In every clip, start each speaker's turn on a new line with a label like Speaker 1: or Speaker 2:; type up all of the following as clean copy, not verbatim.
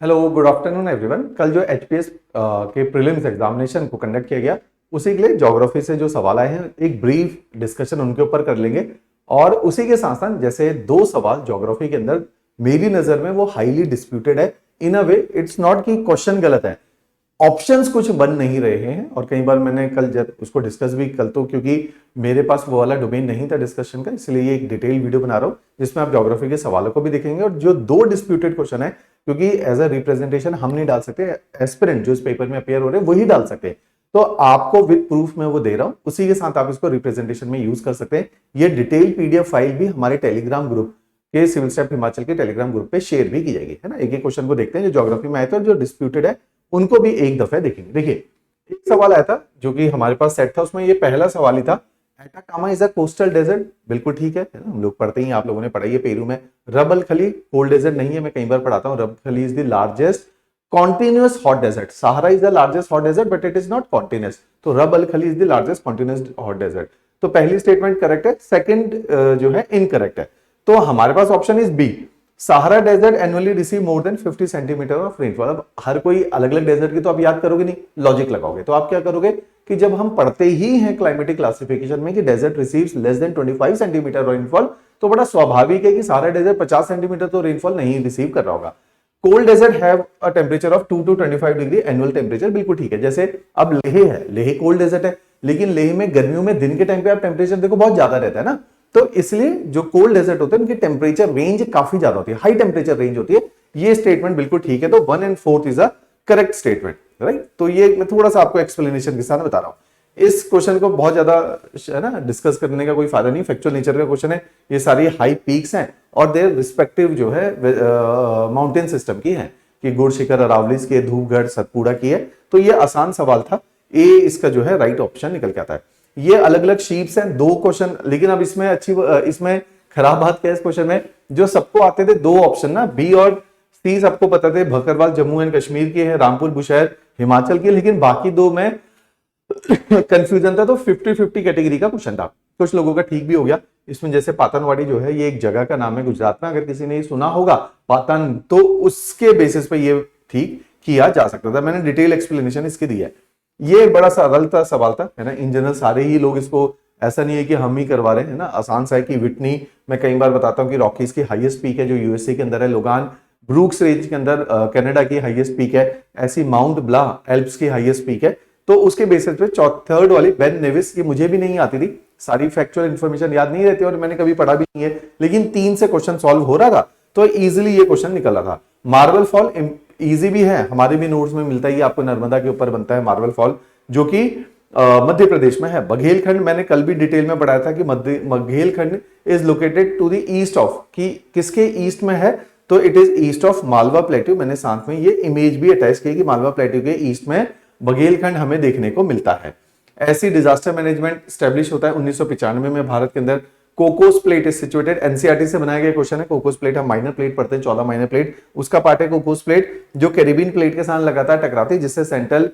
Speaker 1: Hello, good afternoon everyone. कल जो HPS के प्रीलिम्स एग्जामिनेशन को कंडक्ट किया गया, उसी के लिए ज्योग्राफी से जो सवाल आए हैं एक ब्रीफ डिस्कशन उनके ऊपर कर लेंगे। और उसी के साथ साथ जैसे दो सवाल ज्योग्राफी के अंदर मेरी नजर में वो हाईली डिस्प्यूटेड है। इन अ वे इट्स नॉट कि क्वेश्चन गलत है, ऑप्शंस कुछ बन नहीं रहे हैं। और कई बार मैंने कल जब उसको डिस्कस भी कल, तो क्योंकि मेरे पास वो वाला डोमेन नहीं था डिस्कशन का, इसलिए ये एक डिटेल वीडियो बना रहा हूं जिसमें आप ज्योग्राफी के सवालों को भी देखेंगे। और जो दो डिस्प्यूटेड क्वेश्चन है, क्योंकि एज अ रिप्रेजेंटेशन हम नहीं डाल सकते, एस्पिरेंट जो इस पेपर में अपेयर हो रहे हैं वही डाल सकते हैं, तो आपको विद प्रूफ में वो दे रहा हूं, उसी के साथ आप इसको रिप्रेजेंटेशन में यूज कर सकते हैं। ये डिटेल पीडीएफ फाइल भी हमारे टेलीग्राम ग्रुप के सिविल स्टेप हिमाचल के टेलीग्राम ग्रुप पे शेयर भी की जाएगी, है ना। एक एक क्वेश्चन को देखते हैं जो ज्योग्राफी में आए थे और जो डिस्प्यूटेड है उनको भी एक दफे देखेंगे। देखिए, एक सवाल आया था जो कि हमारे पास सेट था, उसमें ये पहला सवाल ही था, Atacama is a coastal desert. बिल्कुल ठीक है ना, हम लोग पढ़ते ही, आप लोगों ने पढ़ाई है पेरू में। रब अल खली कोल्ड डेजर्ट नहीं है, मैं कई बार पढ़ाता हूं। Rub al Khali is the largest continuous hot desert. Sahara is the largest hot desert but it is not continuous, तो Rub al Khali is the largest continuous hot desert. तो पहली statement correct है, second जो है incorrect है। तो हमारे पास option is B, Sahara desert annually receive more than 50 centimetre of rainfall. अब हर कोई अलग अलग डेजर्ट की तो आप याद करोगे नहीं, लॉजिक लगाओगे। तो आप क्या करोगे कि जब हम पढ़ते ही हैं क्लाइमेटिक क्लासिफिकेशन में कि desert receives less than 25 centimetre rainfall, तो बड़ा स्वाभाविक है कि सारा डेजर्ट 50 सेंटीमीटर तो रेनफॉल नहीं रिसीव कर रहा होगा। Cold desert have a temperature of 2 to 25 degree annual temperature. बिल्कुल ठीक है। जैसे अब लेह है, लेह कोल्ड डेजर्ट है, लेकिन लेह में गर्मियों में दिन के टाइम पे आप टेम्परेचर देखो बहुत ज्यादा रहता है ना, तो इसलिए जो कोल्ड डेजर्ट होते हैं उनकी टेम्परेचर रेंज काफी ज्यादा होती है, हाई टेम्परेचर रेंज होती है। ये स्टेटमेंट बिल्कुल ठीक है, तो 1 and 4 is a correct statement, right. तो ये मैं थोड़ा सा आपको एक्सप्लेनेशन के साथ बता रहा हूं। इस क्वेश्चन को बहुत ज्यादा है ना डिस्कस करने का कोई फायदा नहीं, फैक्चुअल नेचर का क्वेश्चन है। ये सारी हाई पीक्स हैं और देयर रिस्पेक्टिव जो है माउंटेन सिस्टम की है, कि गुड़शिखर, अरावलीज की, धूपगढ़, सतपुड़ा की है। तो ये आसान सवाल था, ए इसका जो है राइट ऑप्शन निकल के आता है। ये अलग अलग शीट्स हैं, दो क्वेश्चन, लेकिन अब इसमें खराब बात क्या है, इस क्वेश्चन में जो सबको आते थे दो ऑप्शन ना, बी और सी सबको पता थे, भकरवाल जम्मू एंड कश्मीर की है, रामपुर बुशहर हिमाचल की, लेकिन बाकी दो में कंफ्यूजन था। तो 50-50 कैटेगरी का क्वेश्चन था। कुछ लोगों का ठीक भी हो गया। इसमें जैसे पातनवाड़ी जो है, ये एक जगह का नाम है गुजरात में, अगर किसी ने सुना होगा पातन, तो उसके बेसिस पे ये ठीक किया जा सकता था। मैंने डिटेल एक्सप्लेनेशन इसकी दी है। ये बड़ा सरल था सवाल था, है ना। इन जनरल सारे ही लोग इसको, ऐसा नहीं है कि हम ही करवा रहे हैं ना, आसान सा है। कि विटनी, मैं कई बार बताता हूं कि रॉकीज की हाईएस्ट पीक है जो यूएसए के अंदर है, लोगान ब्रूक्स रेंज के अंदर कनाडा की हाईएस्ट पीक है, ऐसी माउंट ब्ला एल्प्स की हाईएस्ट पीक है। तो उसके बेसिस पे थर्ड वाली बेन नेविस, ये मुझे भी नहीं आती थी, सारी फैक्चुअल इंफॉर्मेशन याद नहीं रहती और मैंने कभी पढ़ा भी नहीं है, लेकिन 3 से क्वेश्चन सॉल्व हो रहा था तो इजीली ये क्वेश्चन निकल रहा था। मार्बल फॉल इजी भी है, हमारे भी नोट्स में मिलता है, आपको नर्मदा के ऊपर बनता है मार्बल फॉल, जो कि मध्य प्रदेश में है। बघेलखंड मैंने कल भी डिटेल में पढ़ाया था कि Baghelkhand is located to the east of, कि किसके ईस्ट में है, तो it is east of Malwa plateau. मैंने साथ में ये इमेज भी अटैच की कि मालवा प्लेट्यू के ईस्ट में बघेलखंड हमें देखने को मिलता है। ऐसी डिजास्टर मैनेजमेंट स्टैब्लिश होता है 1995 में भारत के अंदर। Cocos plate is situated, NCERT से बनाया गया क्वेश्चन है। कोकोस प्लेट हम माइनर प्लेट पढ़ते हैं, 14 माइनर प्लेट, उसका पार्ट है कोकोस प्लेट, जो कैरिबियन प्लेट के साथ लगातार टकराती है, जिससे सेंट्रल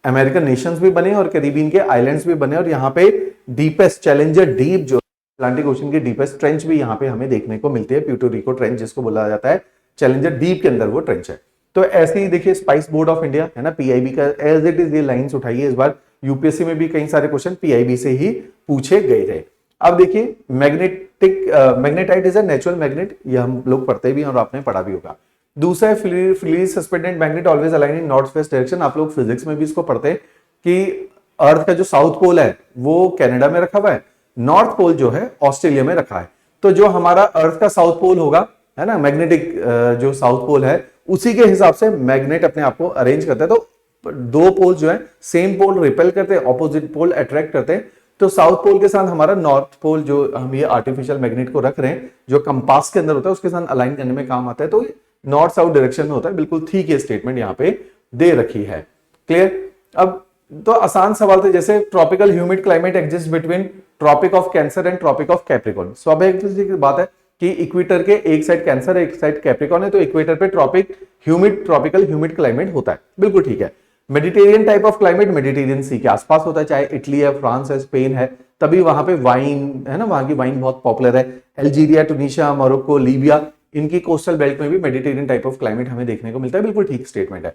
Speaker 1: अमेरिकन नेशंस भी बने और कैरिबियन के आइलैंड्स भी बने। और यहाँ पे डीपेस्ट चैलेंजर डीप, जो अटलांटिक ओशन की डीपेस्ट ट्रेंच भी यहाँ पे हमें देखने को मिलती है, प्यूर्टो रिको ट्रेंच जिसको बोला जाता है, चैलेंजर डीप के अंदर वो ट्रेंच है। तो ऐसे ही देखिए स्पाइस बोर्ड ऑफ इंडिया है ना, पीआईबी का एज इट इज ये लाइंस उठाइए। इस बार यूपीएससी में भी कई सारे क्वेश्चन पीआईबी से ही पूछे गए थे। अब देखिए magnetite is a natural magnet, ये हम लोग पढ़ते भी और आपने पढ़ा भी होगा। दूसरा है freely suspended magnet always align इन नॉर्थ वेस्ट डायरेक्शन। आप लोग फिजिक्स में भी इसको पढ़ते हैं कि अर्थ का जो साउथ पोल है वो कनाडा में रखा हुआ है, नॉर्थ पोल जो है ऑस्ट्रेलिया में रखा है। तो जो हमारा अर्थ का साउथ पोल होगा, है ना, मैग्नेटिक जो साउथ पोल है, उसी के हिसाब से मैग्नेट अपने आप को अरेंज करता है। तो दो पोल जो है, सेम पोल रिपेल करते हैं, ऑपोजिट पोल अट्रैक्ट करते हैं। तो साउथ पोल के साथ हमारा नॉर्थ पोल, जो हम ये आर्टिफिशियल मैग्नेट को रख रहे हैं, जो कंपास के अंदर होता है, उसके साथ अलाइन करने में काम आता है। तो नॉर्थ साउथ डायरेक्शन में होता है। बिल्कुल ठीक है, स्टेटमेंट यहाँ पे दे रखी है। क्लियर। अब तो आसान सवाल थे, जैसे tropical humid climate exist between Tropic of Cancer and Tropic of Capricorn. स्वाभाविक बात है कि इक्वेटर के एक साइड कैंसर है, एक साइड कैप्रिकॉर्न है, तो इक्वेटर पे ट्रॉपिकल ह्यूमिड क्लाइमेट होता है। बिल्कुल ठीक है। Mediterranean type of climate Mediterranean sea के आसपास होता है, चाहे इटली है, फ्रांस है, स्पेन है, तभी वहां पे वाइन है ना, वहां की वाइन बहुत पॉपुलर है। अल्जीरिया, टूनिशिया, मोरक्को, लीबिया, इनकी कोस्टल बेल्ट में भी मेडिटेरियन टाइप ऑफ क्लाइमेट हमें देखने को मिलता है, बिल्कुल ठीक स्टेटमेंट है।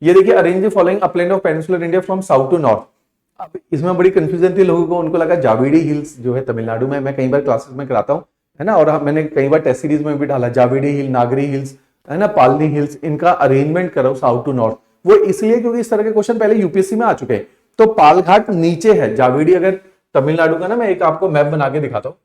Speaker 1: ये देखिए, arrange the following upland of peninsular India from south to north. अब इसमें बड़ी कंफ्यूजन थी लोगों को, उनको लगा जाविडी हिल्स जो है तमिलनाडु में, मैं कई बार क्लासेस में कराता हूँ, है ना, और मैंने कई बार टेस्ट सीरीज में भी डाला जाविडी हिल, नागरी हिल्स, है ना, पालनी हिल्स, इनका अरेंजमेंट करो साउथ टू नॉर्थ। वो इसलिए क्योंकि इस तरह के क्वेश्चन पहले यूपीएससी में आ चुके हैं। तो पालघाट नीचे है, जाविडी अगर तमिलनाडु का ना, मैं एक आपको मैप बना के दिखाता हूँ,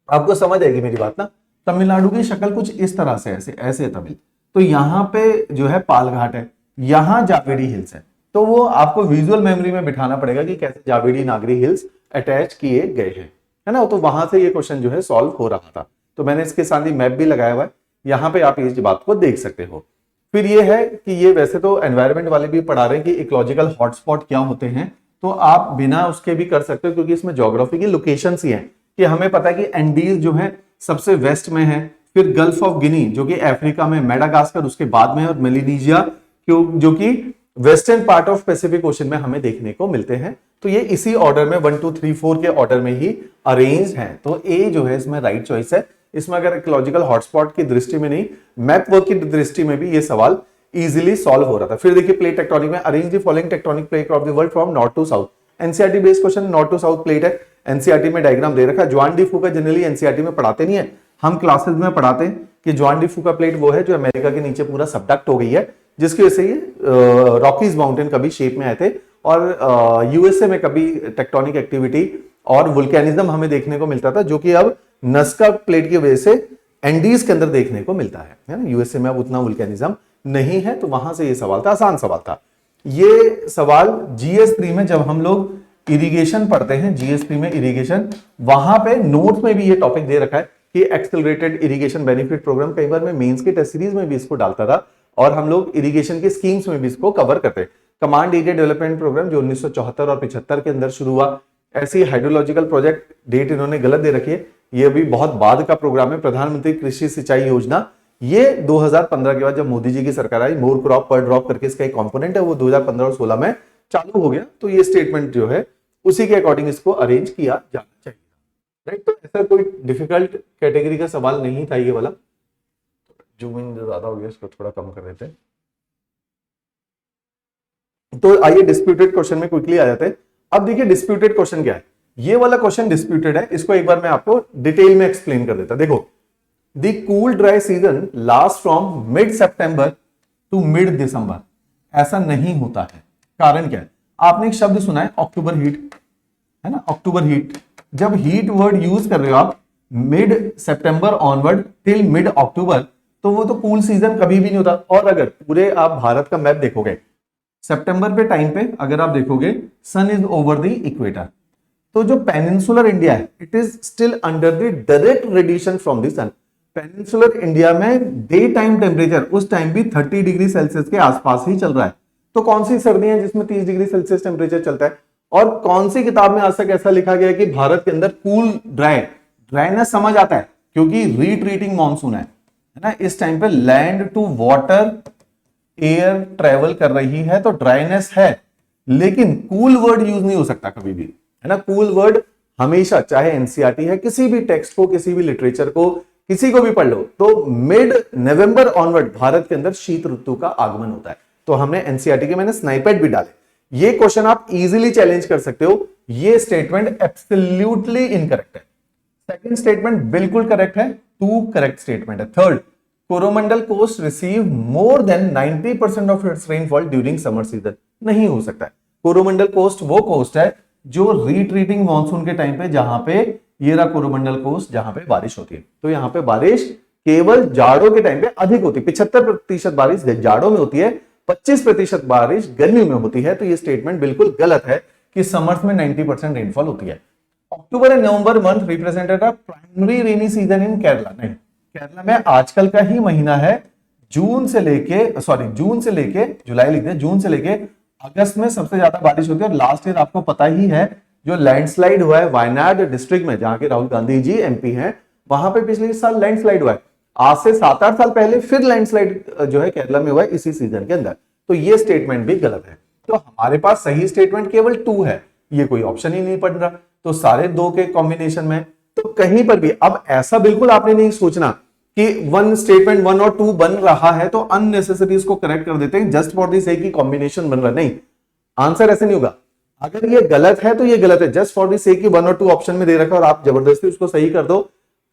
Speaker 1: आपको समझ आएगी मेरी बात ना। तमिलनाडु की शक्ल कुछ इस तरह से, ऐसे ऐसे है तमिल, तो यहाँ पे जो है पालघाट है, यहाँ जावेडी हिल्स है। तो वो आपको विजुअल मेमोरी में बिठाना पड़ेगा कि कैसे जावेडी नागरी हिल्स अटैच किए गए हैं, है ना। तो वहां से ये क्वेश्चन जो है सॉल्व हो रहा था, तो मैंने इसके साथ ही मैप भी लगाया हुआ है, यहाँ पे आप इस बात को देख सकते हो। फिर ये है कि ये वैसे तो एनवायरमेंट वाले भी पढ़ा रहे हैं कि इकोलॉजिकल हॉटस्पॉट क्या होते हैं, तो आप बिना उसके भी कर सकते हो, क्योंकि इसमें ज्योग्राफी की लोकेशंस ही हैं कि हमें पता है कि एंडीज जो है सबसे वेस्ट में है, फिर गल्फ ऑफ गिनी जो कि अफ्रीका में, मेडागास्कर उसके बाद में, और मेलिनीजिया जो कि western part of Pacific ocean में हमें देखने को मिलते हैं। तो ये इसी ऑर्डर में 1 2 3 4 के ऑर्डर में ही अरेंज है। तो ए जो है इसमें राइट चॉइस है। इसमें अगर इकोलॉजिकल हॉटस्पॉट की दृष्टि में नहीं, मैप वर्क की दृष्टि में भी ये सवाल इजीली सॉल्व हो रहा था। फिर देखिए प्लेट टेक्टोनिक में, arrange the following tectonic plate of the world from north to south. NCERT based question, north to south plate है, एनसीईआरटी में डायग्राम दे रखा है। Juan de Fuca generally NCERT में पढ़ाते नहीं है, हम क्लासेस में पढ़ाते हैं कि जॉन डी फूका प्लेट वो है जो अमेरिका के नीचे पूरा सबडक्ट हो गई है, जिसकी वजह से ये रॉकीज माउंटेन कभी शेप में आए थे, और यूएसए में कभी टेक्टोनिक एक्टिविटी और वुल्केनिज्म हमें देखने को मिलता था, जो कि अब नस्का प्लेट की वजह से एंडीज के अंदर देखने को मिलता है ना। यूएसए में अब उतना वुल्केनिज्म नहीं है, तो वहां से ये सवाल था, आसान सवाल था। ये सवाल GS3 में जब हम लोग इरिगेशन पढ़ते हैं, GS3 में इरिगेशन, वहां पे नोट्स में भी ये टॉपिक दे रखा है कि एक्सेलरेटेड इरिगेशन बेनिफिट प्रोग्राम। कई बार मैं मेंस की टेस्ट सीरीज में भी इसको डालता था, और हम लोग इरिगेशन की स्कीम्स में भी इसको कवर करते हैं। कमांड एरिया डेवलपमेंट प्रोग्राम जो 1974 और 75 के अंदर शुरू हुआ। ऐसी हाइड्रोलॉजिकल प्रोजेक्ट डेट इन्होंने गलत दे रखी है, ये भी बहुत बाद का प्रोग्राम है। प्रधानमंत्री कृषि सिंचाई योजना, ये 2015 के बाद जब मोदी जी की सरकार आई, मोर क्रॉप पर ड्रॉप करके इसका एक कंपोनेंट है, वो 2015 और 16 में चालू हो गया। तो ये स्टेटमेंट जो है उसी के अकॉर्डिंग इसको अरेंज किया जाना चाहिए, राइट। तो ऐसा कोई डिफिकल्ट कैटेगरी का सवाल नहीं था ये वाला। जूम इन ज्यादा हो गया, इसको थोड़ा कम कर देते हैं। तो आइए डिस्प्यूटेड क्वेश्चन में क्विकली आ जाते हैं। अब देखिए डिस्प्यूटेड क्वेश्चन क्या है, ये वाला क्वेश्चन डिस्प्यूटेड है, इसको एक बार मैं आपको डिटेल में एक्सप्लेन कर देता। देखो, the cool dry season last from mid September to mid December, ऐसा नहीं होता है। कारण क्या है? आपने एक शब्द सुना है अक्टूबर हीट, है ना, अक्टूबर हीट। जब हीट वर्ड यूज कर रहे हो आप मिड सितंबर ऑनवर्ड टिल मिड अक्टूबर, तो वो तो कूल सीजन कभी भी नहीं होता। और अगर पूरे आप भारत का मैप देखोगे, सितंबर पे टाइम पे अगर आप देखोगे sun is over the equator, तो जो पेनिनसुलर इंडिया है it is still under the direct radiation from the sun. Peninsular India में डे टाइम टेम्परेचर उस टाइम भी 30 डिग्री सेल्सियस के आसपास ही चल रहा है। तो कौन सी सर्दी है जिसमें 30 डिग्री सेल्सियस टेम्परेचर चलता है? और कौन सी किताब में आज तक ऐसा लिखा गया है कि भारत के अंदर कूल ड्राइनेस समझ आता है? क्योंकि रीट्रीटिंग मानसून है ना, इस टाइम पे land to water air travel कर रही है, तो ड्राइनेस है। लेकिन कूल वर्ड यूज नहीं हो सकता कभी भी, है ना। कूल वर्ड हमेशा, चाहे एनसीईआरटी है, किसी भी टेक्स्ट को, किसी भी लिटरेचर को, किसी को भी पढ़ लो, तो मिड नवंबर ऑनवर्ड भारत के अंदर शीत ऋतु का आगमन होता है। तो हमने एनसीईआरटी के मैंने स्नाइपेट भी डाले। ये क्वेश्चन आप इजीली चैलेंज कर सकते हो। ये स्टेटमेंट एब्सोल्युटली इनकरेक्ट है। सेकंड स्टेटमेंट बिल्कुल करेक्ट है, 2 करेक्ट स्टेटमेंट है। Third, Coromandel coast receive more than 90% of its rainfall during summer season, नहीं हो सकता है। कोरोमंडल कोस्ट वो कोस्ट है जो रिट्रीटिंग मानसून के टाइम पे, जहां पे ये रहा कोरोमंडल कोस्ट, जहां पे बारिश होती है। तो यहां पे बारिश केवल जाड़ों के टाइम पे अधिक होती है। 75% बारिश जाड़ों में होती है, 25% बारिश गर्मियों में होती है। तो ये स्टेटमेंट बिल्कुल गलत है कि समर्स में 90% रेनफॉल होती है। October and November month represented a primary rainy season in Kerala. नहीं, केरला में आजकल का ही महीना है, जून से लेके जुलाई लिखते हैं, जून से लेके अगस्त में सबसे ज्यादा बारिश होती है। और लास्ट ईयर आपको पता ही है जो लैंडस्लाइड हुआ है वायनाड डिस्ट्रिक्ट में, जहां के राहुल गांधी जी एमपी हैं, वहां पे पिछले साल लैंडस्लाइड हुआ है। आज से 7-8 साल पहले फिर लैंडस्लाइड जो है केरला में हुआ है इसी सीजन के अंदर। तो ये स्टेटमेंट भी गलत है। तो हमारे पास सही स्टेटमेंट केवल 2 है, ये कोई ऑप्शन ही नहीं पड़ रहा। तो सारे 2 के कॉम्बिनेशन में, तो कहीं पर भी अब ऐसा बिल्कुल आपने नहीं सोचना कि वन स्टेटमेंट 1 और 2 बन रहा है तो अननेसेसरी इसको करेक्ट कर देते हैं जस्ट फॉर दी सेक की कॉम्बिनेशन बन रहा है। नहीं, आंसर ऐसे नहीं होगा। अगर ये गलत है तो ये गलत है, जस्ट फॉर दी सेक की 1 और 2 ऑप्शन में दे रखा है और आप जबरदस्ती उसको सही कर दो।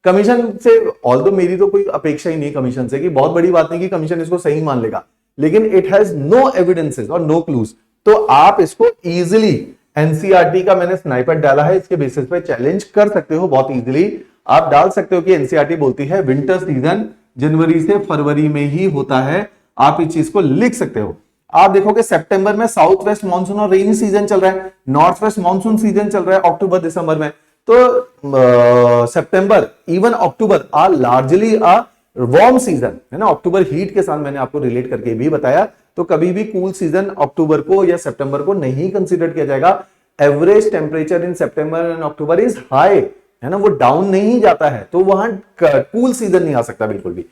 Speaker 1: कमीशन से ऑल्दो मेरी तो कोई अपेक्षा ही नहीं कमीशन से, कि बहुत बड़ी बात नहीं कि कमीशन इसको सही मान लेगा, लेकिन इट हैज नो एविडेंसेस और नो क्लूज, तो आप इसको इजीली एनसीईआरटी का मैंने स्नाइपर डाला है, इसके बेसिस पे चैलेंज कर सकते हो बहुत इजीली। आप डाल सकते हो कि एनसीईआरटी बोलती है विंटर सीजन जनवरी से फरवरी में ही होता है, आप इस चीज को लिख सकते हो। आप देखोगे सितंबर में साउथ वेस्ट मानसून और रेनी सीजन चल रहा है, नॉर्थ वेस्ट मानसून सीजन चल रहा है अक्टूबर दिसंबर में, तो September even October are largely a warm season है ना। अक्टूबर हीट के साथ मैंने आपको रिलेट करके भी बताया, तो कभी भी कूल सीजन अक्टूबर को या सितंबर को नहीं कंसीडर किया जाएगा। Average temperature in September and October is high, है ना, वो डाउन नहीं जाता है, तो वहां कूल सीजन नहीं आ सकता बिल्कुल भी।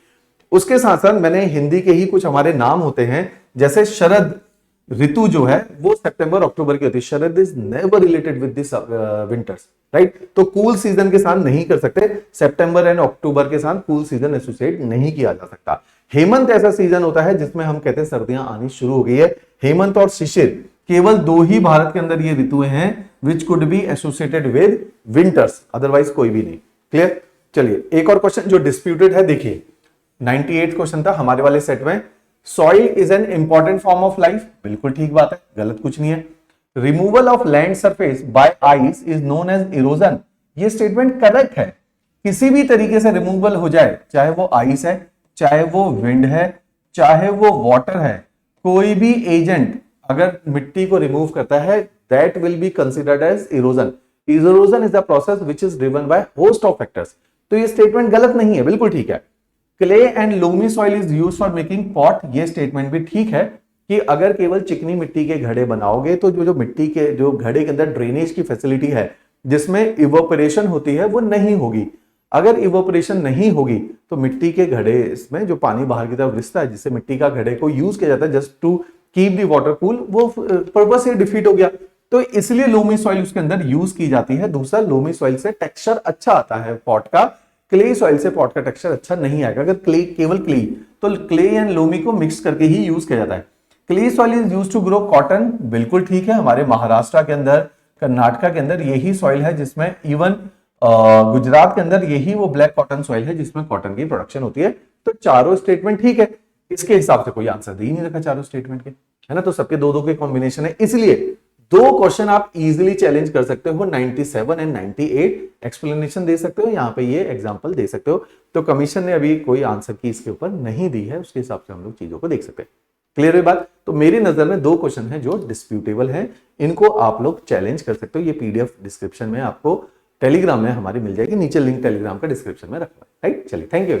Speaker 1: उसके साथ साथ मैंने हिंदी के ही कुछ हमारे नाम होते हैं, जैसे शरद ऋतु जो है वो सितंबर अक्टूबर की होती है। Sharad is never related with this winters, right, तो कूल सीजन के साथ नहीं कर सकते, सितंबर एंड अक्टूबर के साथ कूल सीजन एसोसिएट नहीं किया जा सकता। हेमंत ऐसा सीजन होता है जिसमें हम कहते हैं सर्दियां आनी शुरू हो गई है। हेमंत और शिशिर केवल दो ही भारत के अंदर ये ऋतुएं हैं which could be associated with winters, otherwise कोई भी नहीं। क्लियर? चलिए एक और क्वेश्चन जो डिस्प्यूटेड है, देखिए 98 क्वेश्चन था हमारे वाले सेट में। Soil is an important form of life, बिल्कुल ठीक बात है, गलत कुछ नहीं है। Removal of land surface by ice is known as erosion, ये स्टेटमेंट करेक्ट है। किसी भी तरीके से रिमूवल हो जाए, चाहे वो आइस है, चाहे वो विंड है, चाहे वो वाटर है, कोई भी एजेंट अगर मिट्टी को रिमूव करता है that will be considered as erosion. Erosion is the process which is driven by host of factors, तो ये स्टेटमेंट गलत नहीं है, बिल्कुल ठीक है। Clay and loamy soil is used for making pot, ये स्टेटमेंट भी ठीक है कि अगर केवल चिकनी मिट्टी के घड़े बनाओगे तो जो मिट्टी के जो घड़े के अंदर ड्रेनेज की फैसिलिटी है जिसमें इवोपरेशन होती है वो नहीं होगी। अगर इवोपरेशन नहीं होगी तो मिट्टी के घड़े इसमें जो पानी बाहर की तरफ रिसता है जिससे मिट्टी का घड़े को यूज किया जाता है just to keep the water cool, वो पर्पस से डिफीट हो गया, तो इसलिए लोमी सॉइल उसके अंदर यूज की जाती है। दूसरा, लोमी सॉइल से टेक्सचर अच्छा आता है पॉट का, क्ले सॉइल से पॉट का टेक्सचर अच्छा नहीं आएगा। अगर क्ले केवल क्ले, तो क्ले एंड लोमी को मिक्स करके ही यूज किया जाता है। Clay soil is used to grow cotton, बिल्कुल ठीक है, हमारे महाराष्ट्र के अंदर, कर्नाटका के अंदर यही सॉइल है जिसमें, इवन गुजरात के अंदर यही वो ब्लैक कॉटन सॉइल है जिसमें कॉटन की प्रोडक्शन होती है। तो चारों स्टेटमेंट ठीक है, इसके हिसाब से कोई आंसर दे ही नहीं रखा चारों स्टेटमेंट के, है ना, तो सबके दो दो के कॉम्बिनेशन है, इसलिए दो क्वेश्चन आप इजीली चैलेंज कर सकते हो, 97 एंड 98 एक्सप्लेनेशन दे सकते हो, यहाँ पे ये एग्जांपल दे सकते हो। तो कमीशन ने अभी कोई आंसर की इसके ऊपर नहीं दी है, उसके हिसाब से हम लोग चीजों को देख सकते हैं। क्लियर है बात? तो मेरी नजर में दो क्वेश्चन है जो डिस्प्यूटेबल है, इनको आप लोग चैलेंज कर सकते हो। ये पीडीएफ डिस्क्रिप्शन में आपको टेलीग्राम में हमारी मिल जाएगी, नीचे लिंक टेलीग्राम का डिस्क्रिप्शन में रखा है, राइट। चलिए, थैंक यू।